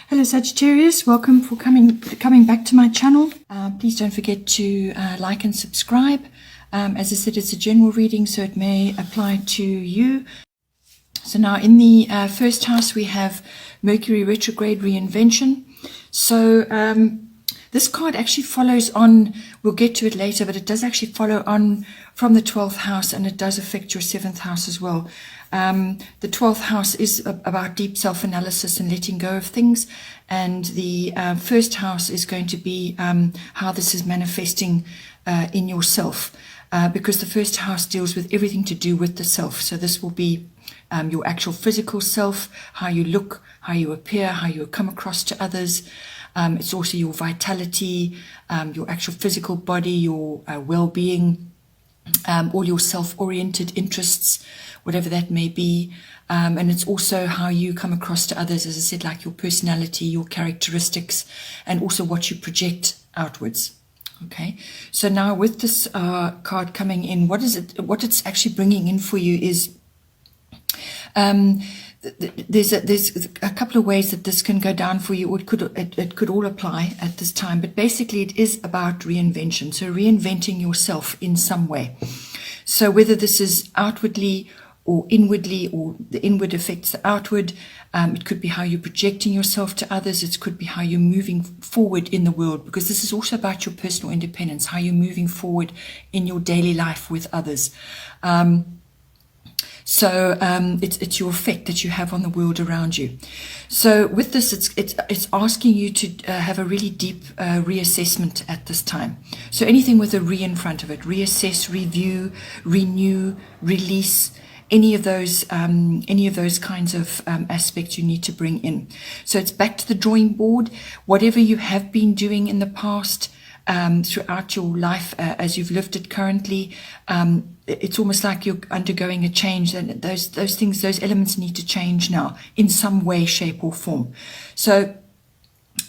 Hello Sagittarius, welcome for coming back to my channel. Please don't forget to like and subscribe. As I said, it's a general reading, so it may apply to you. So now in the first house we have Mercury retrograde reinvention. So this card actually follows on, we'll get to it later, but it does actually follow on from the 12th house, and it does affect your 7th house as well. The 12th house is about deep self-analysis and letting go of things, and the first house is going to be how this is manifesting in yourself, because the first house deals with everything to do with the self. So this will be your actual physical self, how you look, how you appear, how you come across to others. It's also your vitality, your actual physical body, your well-being, all your self-oriented interests, whatever that may be. And it's also how you come across to others, as I said, like your personality, your characteristics, and also what you project outwards. Okay, so now with this card coming in, what it's actually bringing in for you is there's a couple of ways that this can go down for you, or it could all apply at this time, but basically it is about reinvention. So reinventing yourself in some way. So whether this is outwardly or inwardly, or the inward affects the outward, it could be how you're projecting yourself to others. It could be how you're moving forward in the world, because this is also about your personal independence, how you're moving forward in your daily life with others. So it's your effect that you have on the world around you. So with this, it's asking you to have a really deep reassessment at this time. So anything with a re in front of it: reassess, review, renew, release. Any of those kinds of aspects you need to bring in. So it's back to the drawing board. Whatever you have been doing in the past, throughout your life, as you've lived it currently, it's almost like you're undergoing a change, and those things, those elements need to change now in some way, shape or form. So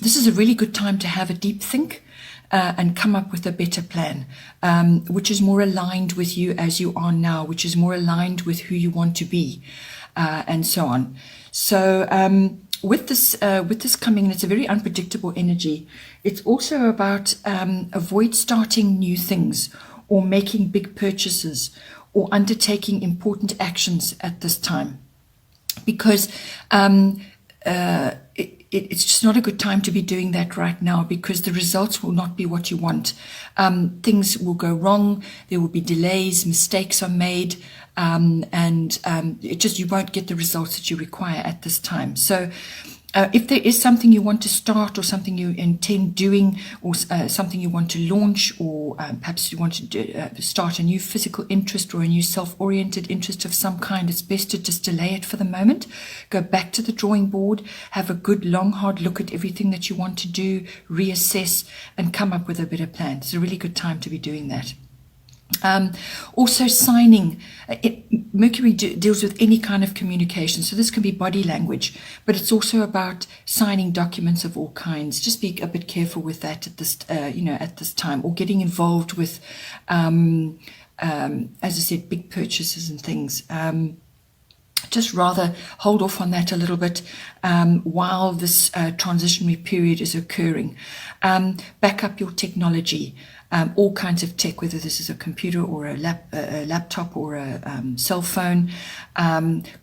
this is a really good time to have a deep think and come up with a better plan, which is more aligned with you as you are now, which is more aligned with who you want to be, and so on. So with this coming in, it's a very unpredictable energy. It's also about avoid starting new things, or making big purchases, or undertaking important actions at this time, because it's just not a good time to be doing that right now, because the results will not be what you want. Things will go wrong, there will be delays, mistakes are made, and you won't get the results that you require at this time. So if there is something you want to start, or something you intend doing, or something you want to launch, or perhaps you want to start a new physical interest or a new self-oriented interest of some kind, it's best to just delay it for the moment. Go back to the drawing board, have a good long hard look at everything that you want to do, reassess, and come up with a better plan. It's a really good time to be doing that. Also signing. Mercury deals with any kind of communication, so this can be body language, but it's also about signing documents of all kinds. Just be a bit careful with that at this at this time, or getting involved with as I said, big purchases and things. Just rather hold off on that a little bit while this transitionary period is occurring. Back up your technology. All kinds of tech, whether this is a computer or a laptop or a cell phone.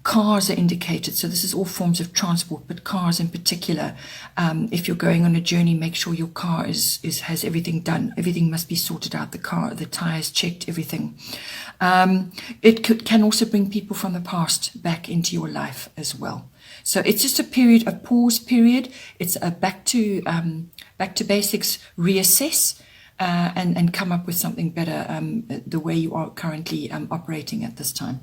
Cars are indicated, so this is all forms of transport, but cars in particular. If you're going on a journey, make sure your car has everything done. Everything must be sorted out. The tires checked, everything. It can also bring people from the past back into your life as well. So it's just a pause period. It's a back to basics, reassess. And come up with something better the way you are currently operating at this time.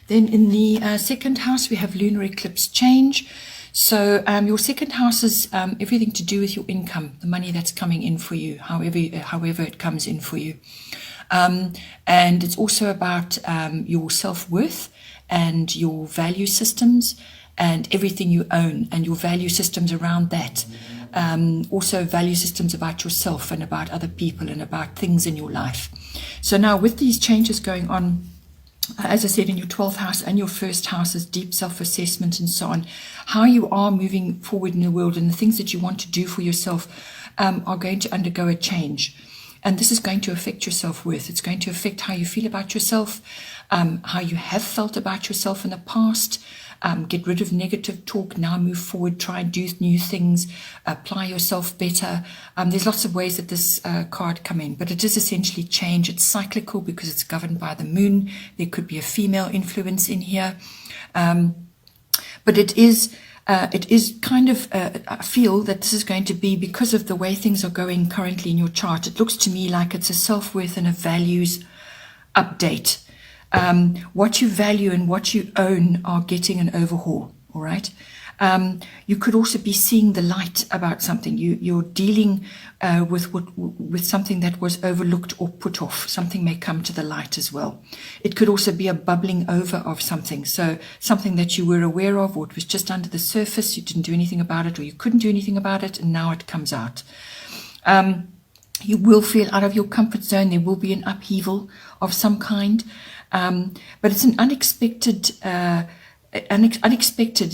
Then in the second house, we have lunar eclipse change. So your second house is everything to do with your income, the money that's coming in for you, however it comes in for you. And it's also about your self-worth and your value systems and everything you own and your value systems around that. Also value systems about yourself and about other people and about things in your life. So now with these changes going on as I said, in your 12th house and your first house is deep self-assessment and so on. How you are moving forward in the world and the things that you want to do for yourself are going to undergo a change. And this is going to affect your self-worth. It's going to affect how you feel about yourself, how you have felt about yourself in the past. Get rid of negative talk, now move forward, try and do new things, apply yourself better. There's lots of ways that this card come in, but it is essentially change. It's cyclical because it's governed by the moon. There could be a female influence in here. But it is kind of, I feel that this is going to be, because of the way things are going currently in your chart, it looks to me like it's a self-worth and a values update. What you value and what you own are getting an overhaul, all right? You could also be seeing the light about something. You're dealing with something that was overlooked or put off. Something may come to the light as well. It could also be a bubbling over of something. So something that you were aware of, or it was just under the surface, you didn't do anything about it, or you couldn't do anything about it, and now it comes out. You will feel out of your comfort zone. There will be an upheaval of some kind. But it's an unexpected,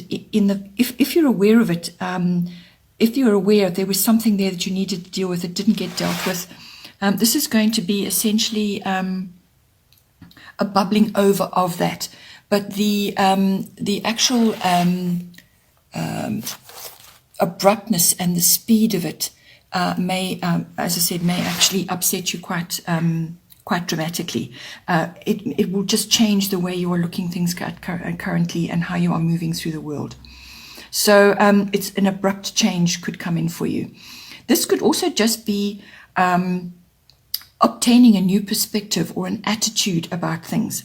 if you're aware of it, if you're aware there was something there that you needed to deal with that didn't get dealt with, this is going to be essentially a bubbling over of that. But the actual abruptness and the speed of it may, as I said, may actually upset you quite dramatically. It will just change the way you are looking things at currently and how you are moving through the world. So it's an abrupt change could come in for you. This could also just be obtaining a new perspective or an attitude about things.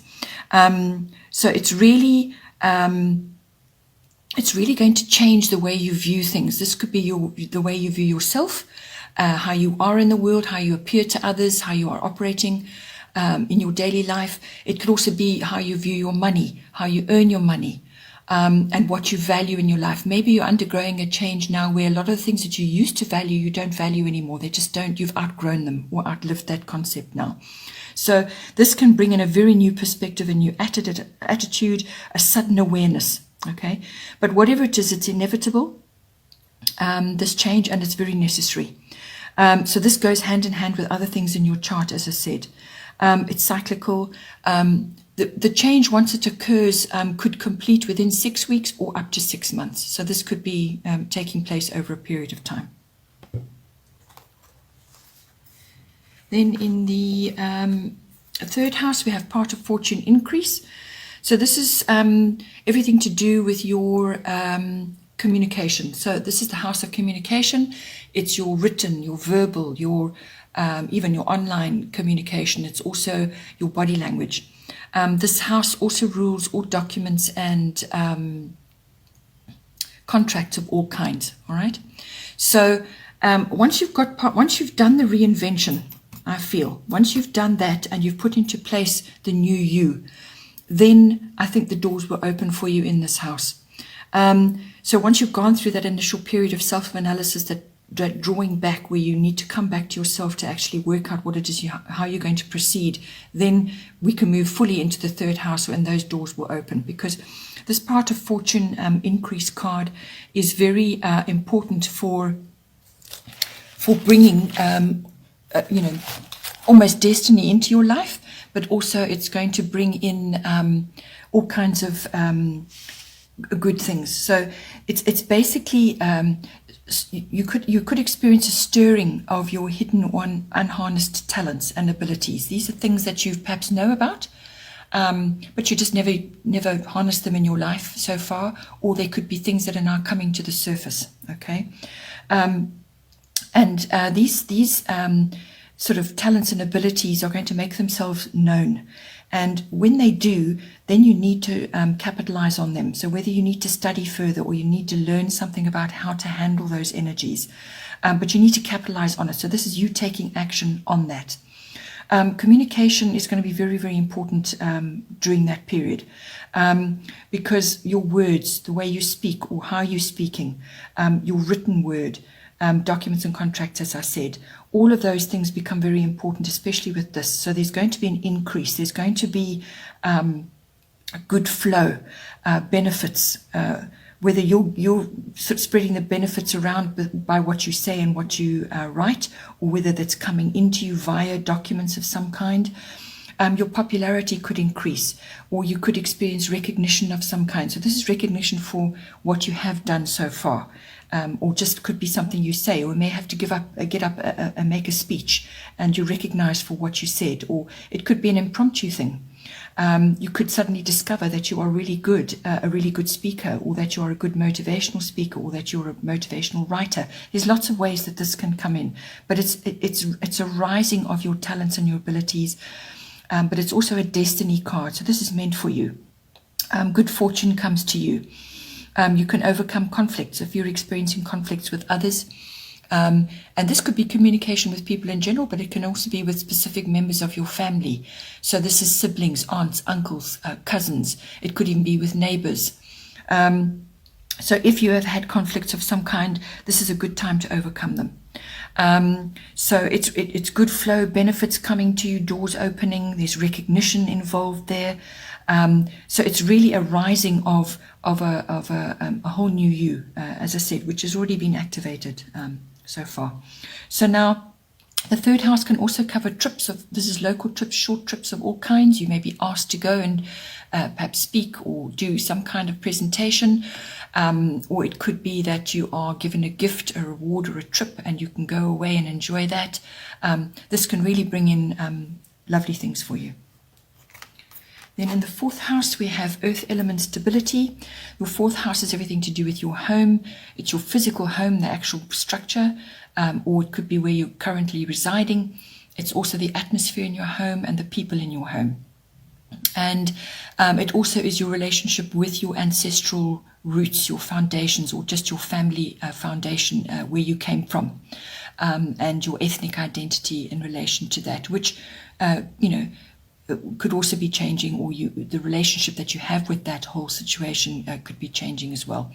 So it's really going to change the way you view things. This could be the way you view yourself, how you are in the world, how you appear to others, how you are operating in your daily life. It could also be how you view your money, how you earn your money, and what you value in your life. Maybe you're undergoing a change now where a lot of the things that you used to value, you don't value anymore. They just don't, you've outgrown them or outlived that concept now. So this can bring in a very new perspective, a new attitude, a sudden awareness. Okay, but whatever it is, it's inevitable, this change, and it's very necessary. So this goes hand in hand with other things in your chart, as I said. It's cyclical. The change, once it occurs, could complete within 6 weeks or up to 6 months. So this could be taking place over a period of time. Then in the third house, we have part of fortune increase. So this is everything to do with your communication. So this is the house of communication. It's your written, your verbal, your even your online communication. It's also your body language. This house also rules all documents and contracts of all kinds. All right. So once you've done the reinvention, I feel once you've done that and you've put into place the new you, then I think the doors will open for you in this house. So once you've gone through that initial period of self-analysis, that drawing back where you need to come back to yourself to actually work out what it is, how you're going to proceed, then we can move fully into the third house and those doors will open, because this part of fortune increase card is very important for bringing, almost destiny into your life, but also it's going to bring in all kinds of good things. So it's basically you could experience a stirring of your hidden unharnessed talents and abilities. These are things that you perhaps know about, but you just never harnessed them in your life so far, or they could be things that are now coming to the surface. Okay, and these sort of talents and abilities are going to make themselves known. And when they do, then you need to capitalize on them. So whether you need to study further or you need to learn something about how to handle those energies, but you need to capitalize on it. So this is you taking action on that. Communication is going to be very, very important during that period, because your words, the way you speak or how you're speaking, your written word, documents and contracts, as I said. All of those things become very important, especially with this. So there's going to be an increase. There's going to be a good flow, benefits, whether you're spreading the benefits around by what you say and what you write, or whether that's coming into you via documents of some kind. Your popularity could increase, or you could experience recognition of some kind. So this is recognition for what you have done so far, or just could be something you say, or you may have to get up and make a speech, and you're recognized for what you said, or it could be an impromptu thing. You could suddenly discover that you are really good, a really good speaker, or that you are a good motivational speaker, or that you're a motivational writer. There's lots of ways that this can come in, but it's a rising of your talents and your abilities. But it's also a destiny card. So this is meant for you. Good fortune comes to you. You can overcome conflicts if you're experiencing conflicts with others. And this could be communication with people in general, but it can also be with specific members of your family. So this is siblings, aunts, uncles, cousins. It could even be with neighbors. So if you have had conflicts of some kind, this is a good time to overcome them. So it's good flow, benefits coming to you, doors opening, there's recognition involved there. So it's really a rising of a whole new you, as I said, which has already been activated so far. So now the third house can also cover trips this is local trips, short trips of all kinds. You may be asked to go and perhaps speak or do some kind of presentation. Or it could be that you are given a gift, a reward, or a trip, and you can go away and enjoy that. This can really bring in lovely things for you. Then in the fourth house, we have earth element stability. Your fourth house has everything to do with your home. It's your physical home, the actual structure, or it could be where you're currently residing. It's also the atmosphere in your home and the people in your home. And it also is your relationship with your ancestral roots, your foundations, or just your family foundation, where you came from, and your ethnic identity in relation to that, which, could also be changing, or the relationship that you have with that whole situation could be changing as well.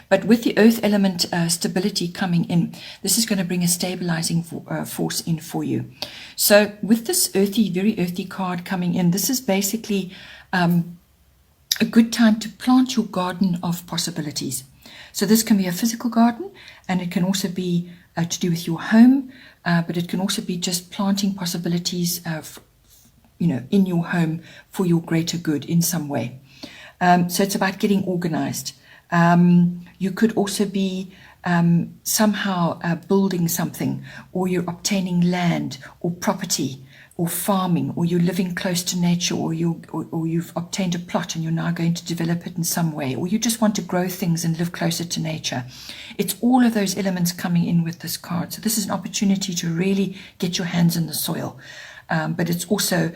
But with the earth element stability coming in, this is going to bring a stabilizing force in for you. So with this very earthy card coming in, this is basically a good time to plant your garden of possibilities. So this can be a physical garden, and it can also be to do with your home, but it can also be just planting possibilities in your home for your greater good in some way. So it's about getting organized. You could also be somehow building something, or you're obtaining land or property or farming, or you're living close to nature, or you've obtained a plot and you're now going to develop it in some way, or you just want to grow things and live closer to nature. It's all of those elements coming in with this card. So this is an opportunity to really get your hands in the soil. But it's also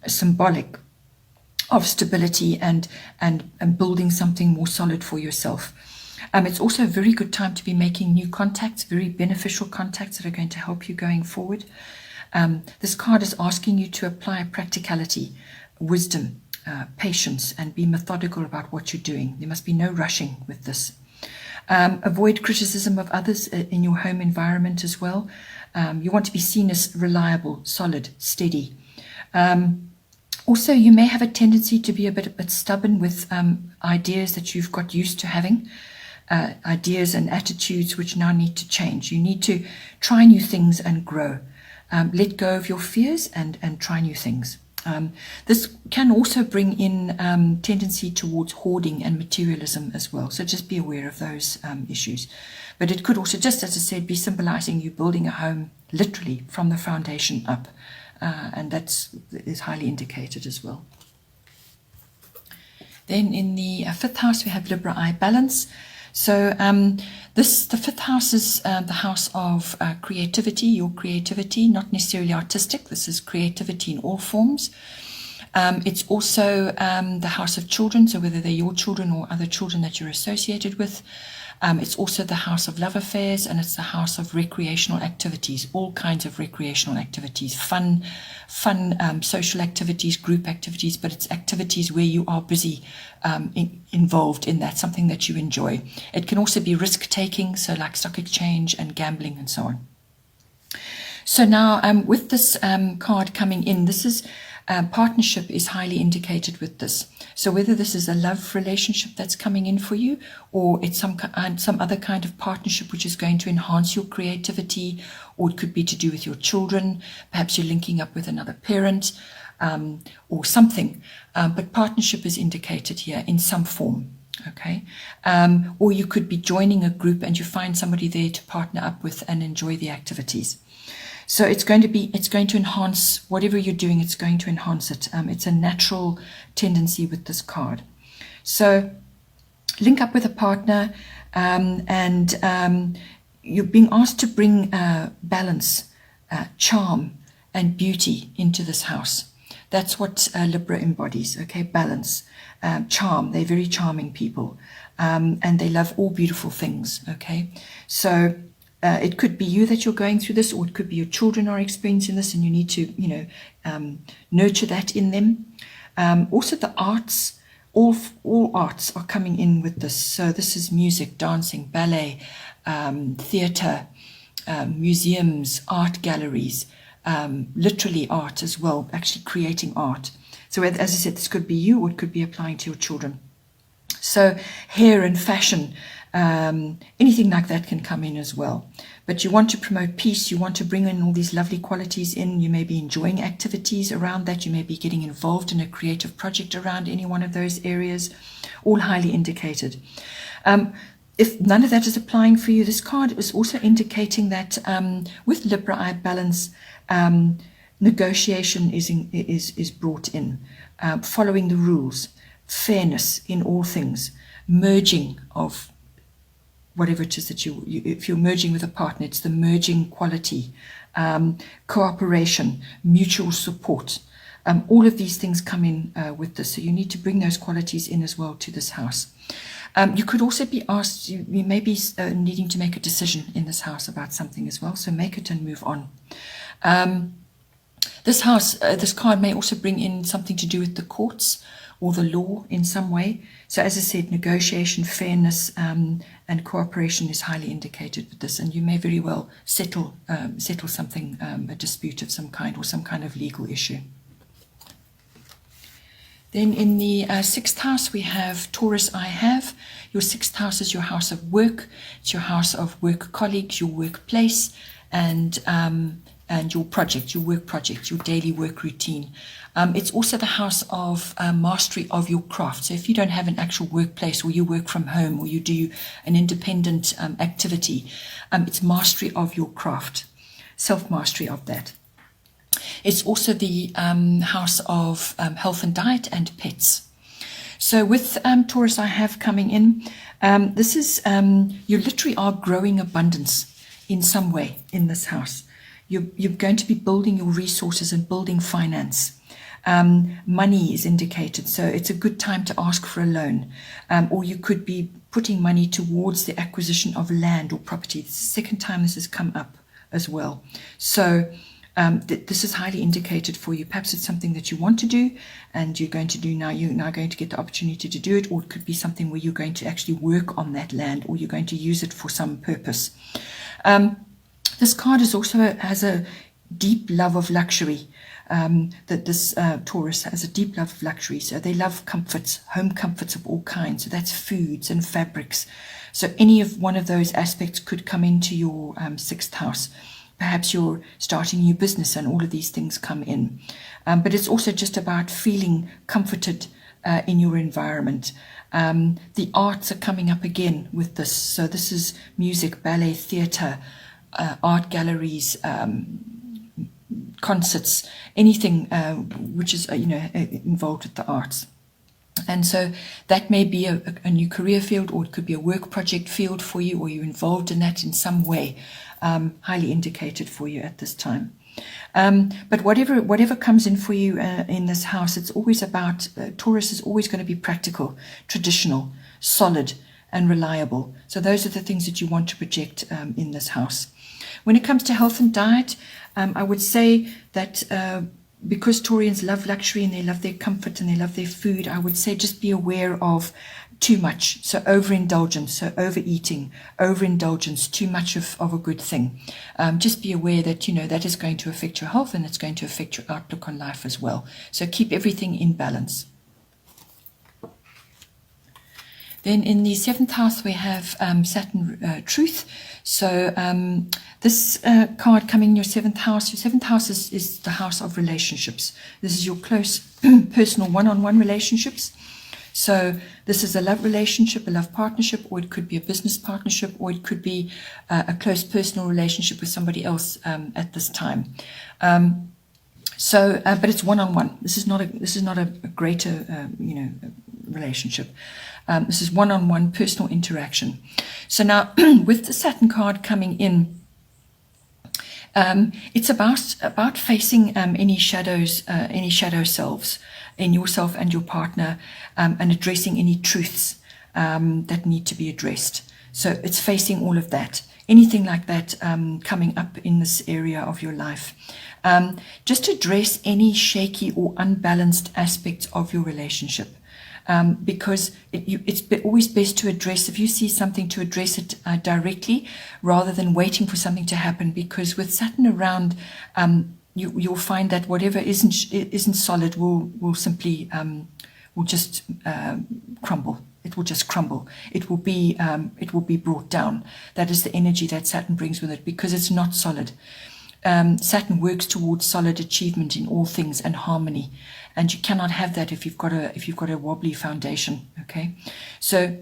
symbolic of stability and building something more solid for yourself. It's also a very good time to be making new contacts, very beneficial contacts that are going to help you going forward. This card is asking you to apply practicality, wisdom, patience, and be methodical about what you're doing. There must be no rushing with this. Avoid criticism of others in your home environment as well. You want to be seen as reliable, solid, steady. Also, you may have a tendency to be a bit stubborn with ideas that you've got used to having, ideas and attitudes which now need to change. You need to try new things and grow. Let go of your fears and try new things. This can also bring in tendency towards hoarding and materialism as well. So just be aware of those issues. But it could also, just as I said, be symbolizing you building a home literally from the foundation up. And that is highly indicated as well. Then in the fifth house, we have Libra eye balance. So the fifth house is the house of creativity, your creativity, not necessarily artistic. This is creativity in all forms. It's also the house of children, so whether they're your children or other children that you're associated with. It's also the house of love affairs, and it's the house of recreational activities, all kinds of recreational activities, fun social activities, group activities, but it's activities where you are busy involved in that, something that you enjoy. It can also be risk-taking, so like stock exchange and gambling and so on. So now with this card coming in, this is partnership is highly indicated with this. So whether this is a love relationship that's coming in for you, or it's some other kind of partnership which is going to enhance your creativity, or it could be to do with your children. Perhaps you're linking up with another parent or something. But partnership is indicated here in some form. Okay, or you could be joining a group and you find somebody there to partner up with and enjoy the activities. So it's going to enhance whatever you're doing. It's going to enhance it. It's a natural tendency with this card. So link up with a partner, and you're being asked to bring balance, charm, and beauty into this house. That's what Libra embodies. Okay, balance, charm. They're very charming people, and they love all beautiful things. Okay, so. It could be you that you're going through this, or it could be your children are experiencing this, and you need to, nurture that in them. Also, the arts, all arts are coming in with this. So this is music, dancing, ballet, theatre, museums, art galleries, literally art as well, actually creating art. So as I said, this could be you, or it could be applying to your children. So hair and fashion, anything like that can come in as well. But you want to promote peace. You want to bring in all these lovely qualities in. You may be enjoying activities around that. You may be getting involved in a creative project around any one of those areas, all highly indicated. If none of that is applying for you, this card is also indicating that with Libra, I balance, negotiation is brought in, following the rules, fairness in all things, merging of whatever it is that if you're merging with a partner, it's the merging quality, cooperation, mutual support. All of these things come in with this. So you need to bring those qualities in as well to this house. You could also be asked, you may be needing to make a decision in this house about something as well. So make it and move on. This card may also bring in something to do with the courts or the law in some way. So as I said, negotiation, fairness, and cooperation is highly indicated with this, and you may very well settle something, a dispute of some kind or some kind of legal issue. Then in the sixth house, we have Taurus I have. Your sixth house is your house of work. It's your house of work colleagues, your workplace, and your project, your work project, your daily work routine. It's also the house of mastery of your craft. So if you don't have an actual workplace, or you work from home, or you do an independent activity, it's mastery of your craft, self-mastery of that. It's also the house of health and diet and pets. So with Taurus I have coming in, this is, you literally are growing abundance in some way in this house. You're going to be building your resources and building finance. Money is indicated, so it's a good time to ask for a loan. Or you could be putting money towards the acquisition of land or property. It's the second time this has come up as well. So this is highly indicated for you. Perhaps it's something that you want to do and you're going to do now. You're now going to get the opportunity to do it, or it could be something where you're going to actually work on that land, or you're going to use it for some purpose. This card has a deep love of luxury. That this Taurus has a deep love of luxury. So they love comforts, home comforts of all kinds. So that's foods and fabrics. So any of one of those aspects could come into your sixth house. Perhaps you're starting a new business and all of these things come in. But it's also just about feeling comforted in your environment. The arts are coming up again with this. So this is music, ballet, theatre, art galleries, concerts, anything which is involved with the arts. And so that may be a new career field, or it could be a work project field for you, or you're involved in that in some way, highly indicated for you at this time. But whatever comes in for you in this house, it's always about, Taurus is always going to be practical, traditional, solid, and reliable. So those are the things that you want to project in this house. When it comes to health and diet, I would say that because Taurians love luxury and they love their comfort and they love their food, I would say just be aware of too much. So overindulgence, so overeating, overindulgence, too much of a good thing. Just be aware that, that is going to affect your health and it's going to affect your outlook on life as well. So keep everything in balance. Then in the 7th house, we have Saturn Truth. So this card coming in your 7th house. Your 7th house is the house of relationships. This is your close personal one-on-one relationships. So this is a love relationship, a love partnership, or it could be a business partnership, or it could be a close personal relationship with somebody else at this time. But it's one-on-one. This is not a greater relationship. This is one-on-one personal interaction. So now with the Saturn card coming in, it's about facing any shadow selves in yourself and your partner, and addressing any truths that need to be addressed. So it's facing all of that. Anything like that coming up in this area of your life. Just address any shaky or unbalanced aspects of your relationship. Because it's always best to address, if you see something, to address it directly rather than waiting for something to happen. Because with Saturn around, you'll find that whatever isn't solid will simply just crumble. It will just crumble. It will be brought down. That is the energy that Saturn brings with it, because it's not solid. Saturn works towards solid achievement in all things and harmony, and you cannot have that if you've got a wobbly foundation. Okay, so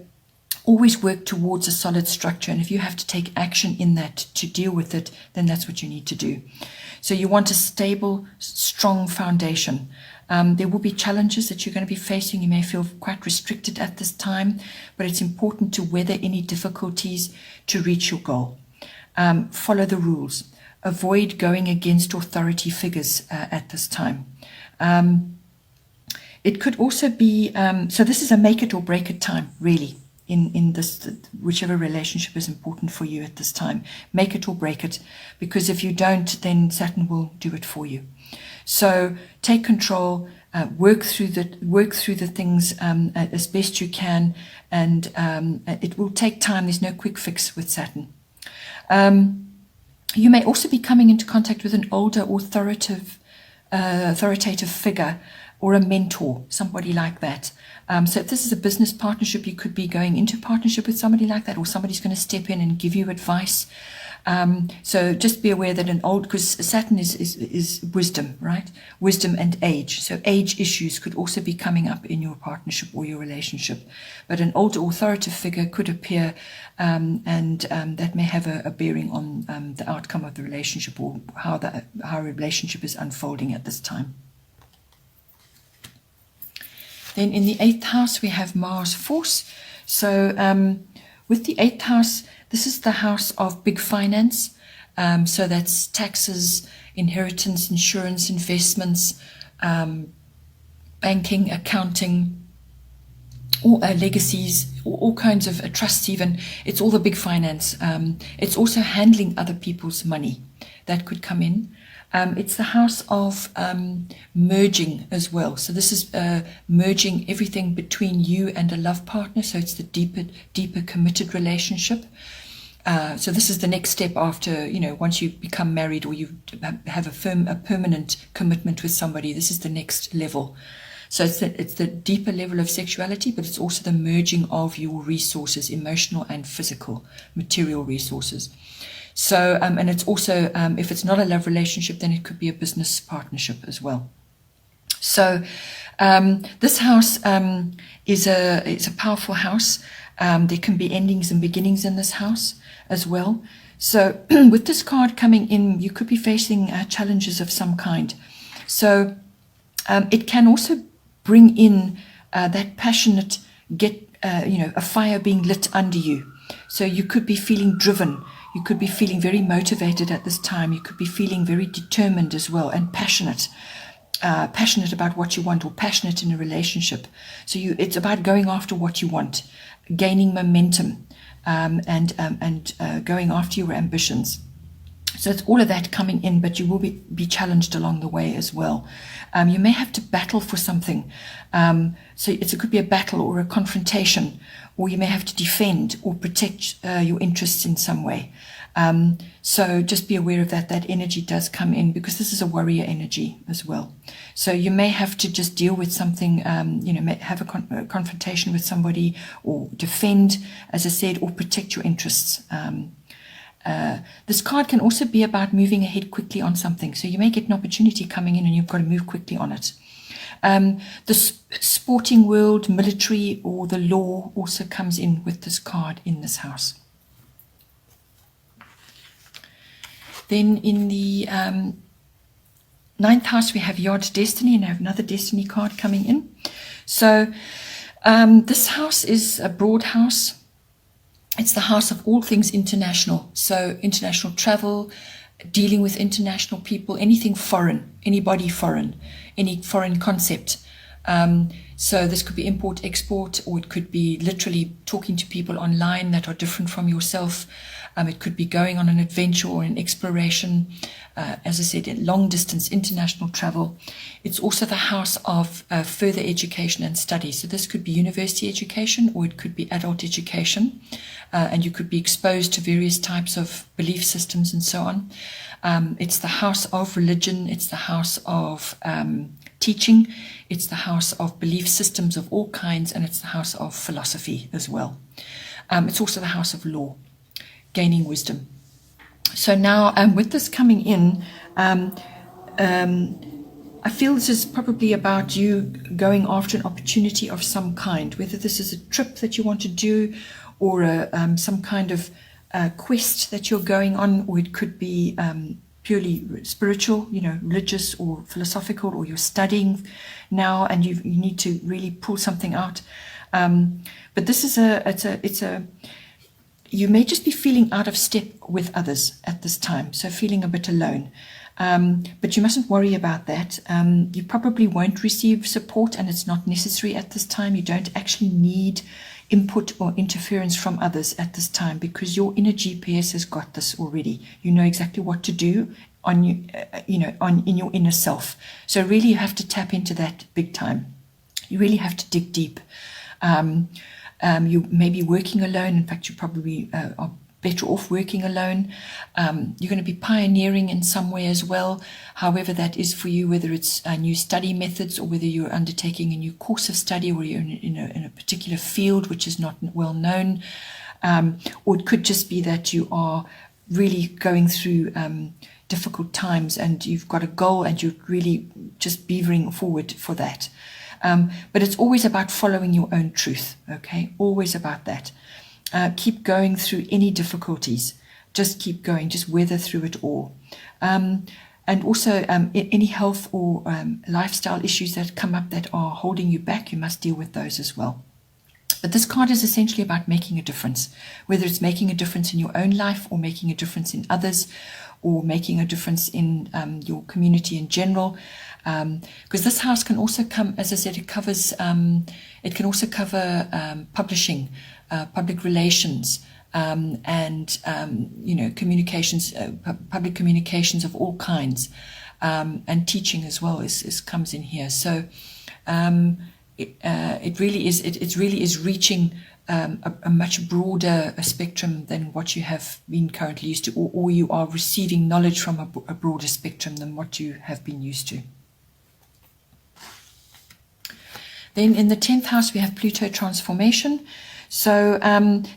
always work towards a solid structure, and if you have to take action in that to deal with it, then that's what you need to do. So you want a stable, strong foundation. There will be challenges that you're going to be facing. You may feel quite restricted at this time, but it's important to weather any difficulties to reach your goal. Follow the rules. Avoid going against authority figures at this time. It could also be, so this is a make it or break it time, really, in this, whichever relationship is important for you at this time. Make it or break it, because if you don't, then Saturn will do it for you. So take control, work through the things as best you can, and it will take time. There's no quick fix with Saturn. You may also be coming into contact with an older authoritative figure or a mentor, somebody like that. So if this is a business partnership, you could be going into partnership with somebody like that, or somebody's going to step in and give you advice. So just be aware that because Saturn is wisdom, right? Wisdom and age. So age issues could also be coming up in your partnership or your relationship. But an older authoritative figure could appear, and that may have a bearing on the outcome of the relationship, or how a relationship is unfolding at this time. Then in the 8th house, we have Mars Force. So with the 8th house, this is the house of big finance. So that's taxes, inheritance, insurance, investments, banking, accounting, all legacies, all kinds of trusts even. It's all the big finance. It's also handling other people's money. That could come in. It's the house of merging as well. So this is merging everything between you and a love partner. So it's the deeper committed relationship. So this is the next step after, once you become married or you have a permanent commitment with somebody. This is the next level. So it's the deeper level of sexuality, but it's also the merging of your resources, emotional and physical, material resources. So, and it's also, if it's not a love relationship, then it could be a business partnership as well. So this house is a powerful house. There can be endings and beginnings in this house as well. So with this card coming in, you could be facing challenges of some kind. So it can also bring in that passionate, a fire being lit under you. So you could be feeling driven. You could be feeling very motivated at this time. You could be feeling very determined as well, and passionate. Passionate about what you want, or passionate in a relationship. So it's about going after what you want, gaining momentum, and going after your ambitions. So it's all of that coming in, but you will be challenged along the way as well. You may have to battle for something. So it could be a battle or a confrontation, or you may have to defend or protect your interests in some way. So just be aware of that. That energy does come in, because this is a warrior energy as well. So you may have to just deal with something, may have a confrontation with somebody, or defend, as I said, or protect your interests. This card can also be about moving ahead quickly on something. So you may get an opportunity coming in and you've got to move quickly on it. The sporting world, military, or the law also comes in with this card in this house. Then in the ninth house, we have Yod Destiny, and I have another Destiny card coming in. So this house is a broad house. It's the house of all things international. So international travel, dealing with international people, anything foreign, anybody foreign, any foreign concept. So this could be import, export, or it could be literally talking to people online that are different from yourself. It could be going on an adventure or an exploration. As I said, long distance international travel. It's also the house of further education and study. So this could be university education, or it could be adult education. And you could be exposed to various types of belief systems and so on. It's the house of religion. It's the house of teaching. It's the house of belief systems of all kinds, and it's the house of philosophy as well. It's also the house of law, gaining wisdom. So now with this coming in, I feel this is probably about you going after an opportunity of some kind, whether this is a trip that you want to do, or some kind of quest that you're going on, or it could be purely spiritual, religious or philosophical, or you're studying now and you need to really pull something out. But this is you may just be feeling out of step with others at this time, so feeling a bit alone. But you mustn't worry about that. You probably won't receive support, and it's not necessary at this time. You don't actually need input or interference from others at this time, because your inner GPS has got this already. You know exactly what to do on in your inner self. So really, you have to tap into that big time. You really have to dig deep. You may be working alone. In fact, you probably are better off working alone. You're going to be pioneering in some way as well, however that is for you, whether it's new study methods, or whether you're undertaking a new course of study, or you're in a particular field which is not well known. Or it could just be that you are really going through difficult times, and you've got a goal and you're really just beavering forward for that. But it's always about following your own truth, okay? Always about that. Keep going through any difficulties. Just keep going. Just weather through it all. And also any health or lifestyle issues that come up that are holding you back, you must deal with those as well. But this card is essentially about making a difference, whether it's making a difference in your own life, or making a difference in others, or making a difference in your community in general. Because this house can also come, as I said, it covers. It can also cover publishing, public relations, and communications, public communications of all kinds, and teaching as well comes in here. So it really is reaching a much broader spectrum than what you have been currently used to, or you are receiving knowledge from a broader spectrum than what you have been used to. Then in the 10th house, we have Pluto transformation. So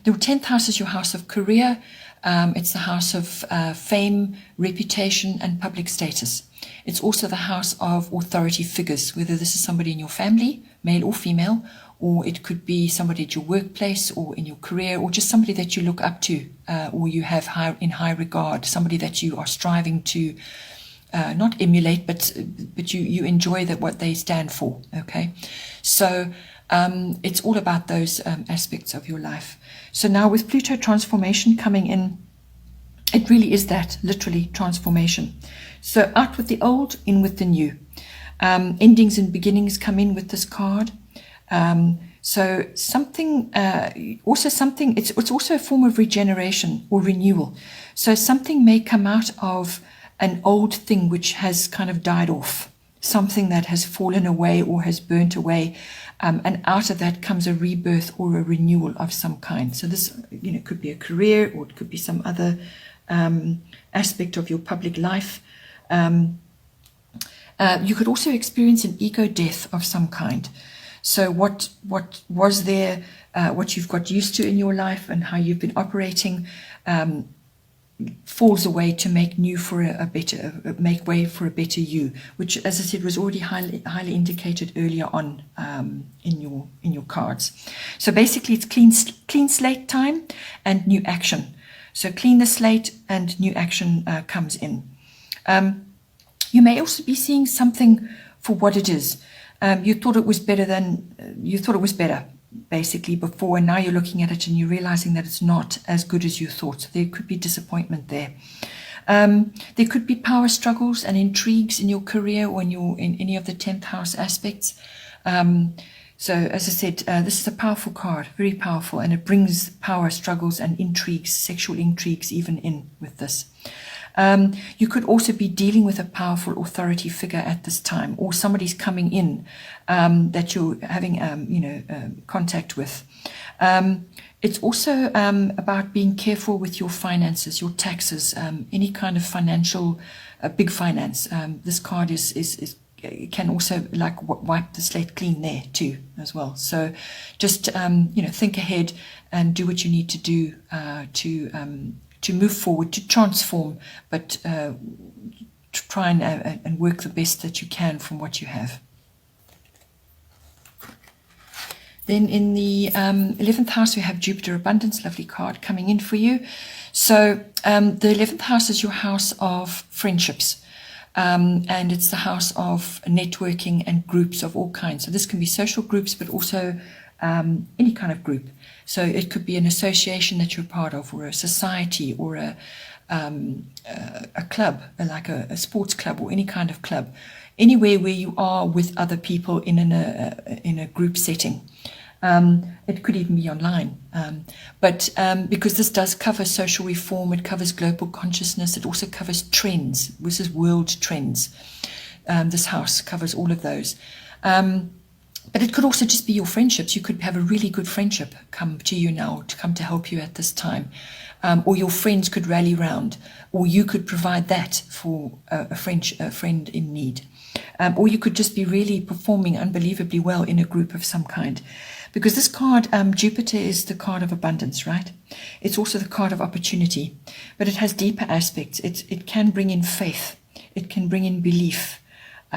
the 10th house is your house of career. It's the house of fame, reputation, and public status. It's also the house of authority figures, whether this is somebody in your family, male or female, or it could be somebody at your workplace or in your career, or just somebody that you look up to, or you have in high regard, somebody that you are striving to not emulate, but you enjoy what they stand for. Okay, so it's all about those aspects of your life. So now with Pluto transformation coming in, It really is that, literally, transformation. So out with the old, in with the new. Endings and beginnings come in with this card. So something, it's also a form of regeneration or renewal. So something may come out of an old thing which has kind of died off, something that has fallen away or has burnt away. And out of that comes a rebirth or a renewal of some kind. So this, could be a career, or it could be some other aspect of your public life. You could also experience an ego death of some kind. So what was there, what you've got used to in your life and how you've been operating, falls away to make way for a better you, which, as I said, was already highly indicated earlier on in your cards. So basically, it's clean slate time and new action. So clean the slate and new action comes in. You may also be seeing something for what it is. You thought it was better basically before, and now you're looking at it and you're realizing that it's not as good as you thought. So there could be disappointment there. There could be power struggles and intrigues in your career or in any of the 10th house aspects. So as I said, this is a powerful card, very powerful, and it brings power struggles and intrigues, sexual intrigues even in with this. You could also be dealing with a powerful authority figure at this time, or somebody's coming in that you're having, contact with. It's also about being careful with your finances, your taxes, any kind of financial, big finance. This card can also wipe the slate clean there too as well. So just think ahead and do what you need to do to move forward, to transform, but to try and work the best that you can from what you have. Then in the 11th house, we have Jupiter Abundance, lovely card coming in for you. So the 11th house is your house of friendships. And it's the house of networking and groups of all kinds. So this can be social groups, but also any kind of group. So it could be an association that you're part of, or a society, or a club, like a sports club, or any kind of club. Anywhere where you are with other people in a group setting. It could even be online. But because this does cover social reform, it covers global consciousness, it also covers trends. This is world trends. This house covers all of those. But it could also just be your friendships. You could have a really good friendship come to you now, to come to help you at this time. Or your friends could rally round, or you could provide that for a friend in need. Or you could just be really performing unbelievably well in a group of some kind. Because this card, Jupiter, is the card of abundance, right? It's also the card of opportunity, but it has deeper aspects. It can bring in faith. It can bring in belief,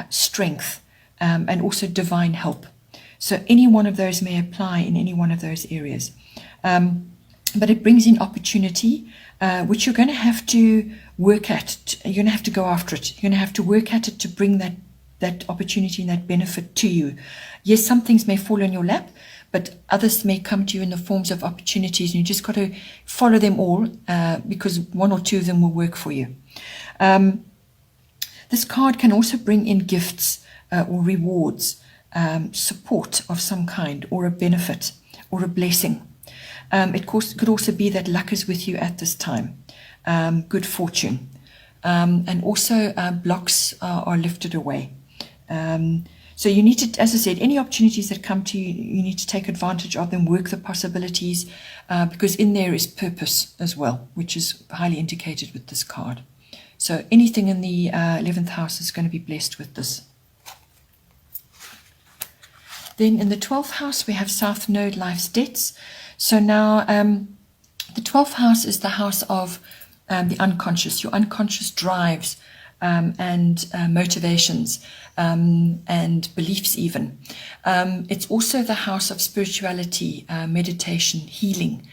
strength, and also divine help. So any one of those may apply in any one of those areas. But it brings in opportunity, which you're going to have to work at. You're going to have to go after it. You're going to have to work at it to bring that opportunity and that benefit to you. Yes, some things may fall on your lap, but others may come to you in the forms of opportunities, and you just got to follow them all, because one or two of them will work for you. This card can also bring in gifts or rewards, support of some kind, or a benefit, or a blessing. It could also be that luck is with you at this time, good fortune. And also blocks are lifted away. So you need to, as I said, any opportunities that come to you, you need to take advantage of them, work the possibilities, because in there is purpose as well, which is highly indicated with this card. So anything in the 11th house is going to be blessed with this. Then in the 12th house, we have South Node, life's debts. So now the 12th house is the house of the unconscious, your unconscious drives and motivations and beliefs even. It's also the house of spirituality, meditation, healing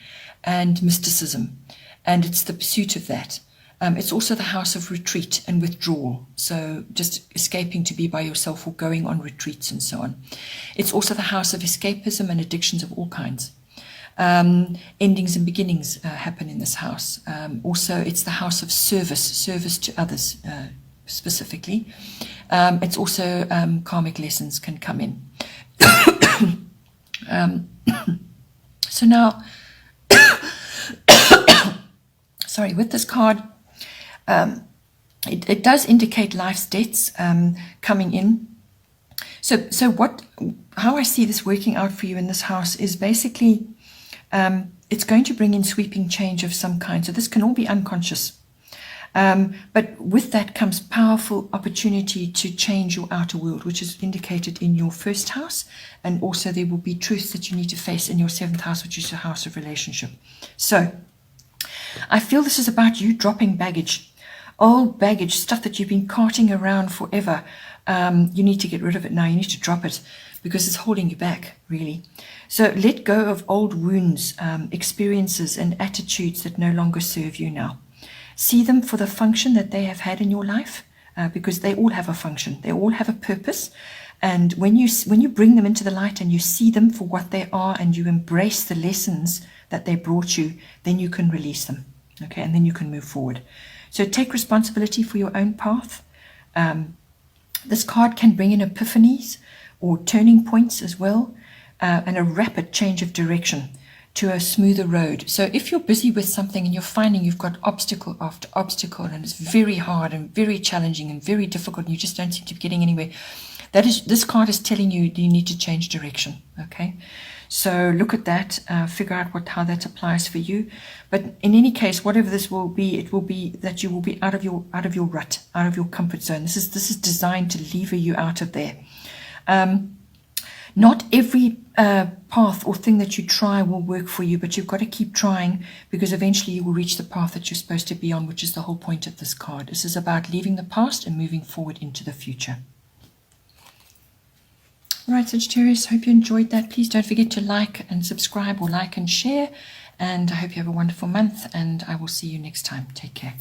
and mysticism. And it's the pursuit of that. It's also the house of retreat and withdrawal, so just escaping to be by yourself or going on retreats and so on. It's also the house of escapism and addictions of all kinds. Endings and beginnings happen in this house. Also, it's the house of service to others specifically. It's also karmic lessons can come in. So now, sorry, with this card, it does indicate life's debts coming in. So how I see this working out for you in this house is basically it's going to bring in sweeping change of some kind. So this can all be unconscious. But with that comes powerful opportunity to change your outer world, which is indicated in your first house. And also there will be truths that you need to face in your seventh house, which is your house of relationship. So I feel this is about you dropping baggage, old baggage, stuff that you've been carting around forever. You need to get rid of it now. You need to drop it because it's holding you back, really. So let go of old wounds, experiences and attitudes that no longer serve you now. See them for the function that they have had in your life, because they all have a function. They all have a purpose. And when you bring them into the light and you see them for what they are and you embrace the lessons that they brought you, then you can release them, okay? And then you can move forward. So take responsibility for your own path. This card can bring in epiphanies or turning points as well, and a rapid change of direction to a smoother road. So if you're busy with something and you're finding you've got obstacle after obstacle and it's very hard and very challenging and very difficult and you just don't seem to be getting anywhere, this card is telling you you need to change direction, okay? So look at that, figure out how that applies for you. But in any case, whatever this will be, it will be that you will be out of your rut, out of your comfort zone. This is designed to lever you out of there. Not every path or thing that you try will work for you, but you've got to keep trying because eventually you will reach the path that you're supposed to be on, which is the whole point of this card. This is about leaving the past and moving forward into the future. All right, Sagittarius, hope you enjoyed that. Please don't forget to like and subscribe or like and share. And I hope you have a wonderful month, and I will see you next time. Take care.